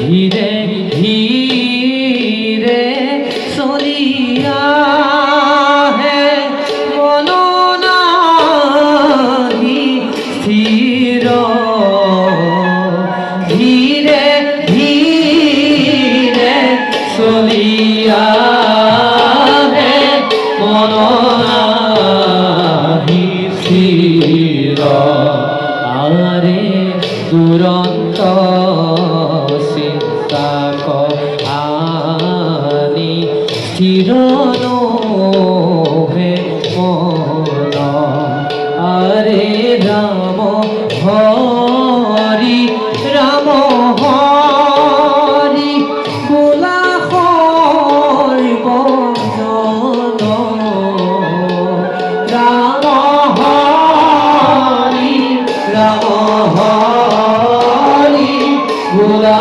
ধীরে ধীরে চলিয়া হে মননাহি স্থির ধীরে ধীরে চলিয়া হে মননাহি স্থির আরে দুরন্ত চিন্তা আনি স্থির হে মন আরে রাম হরি রাম হরি বোলা বচন রাম হরি রাম হরি বোলা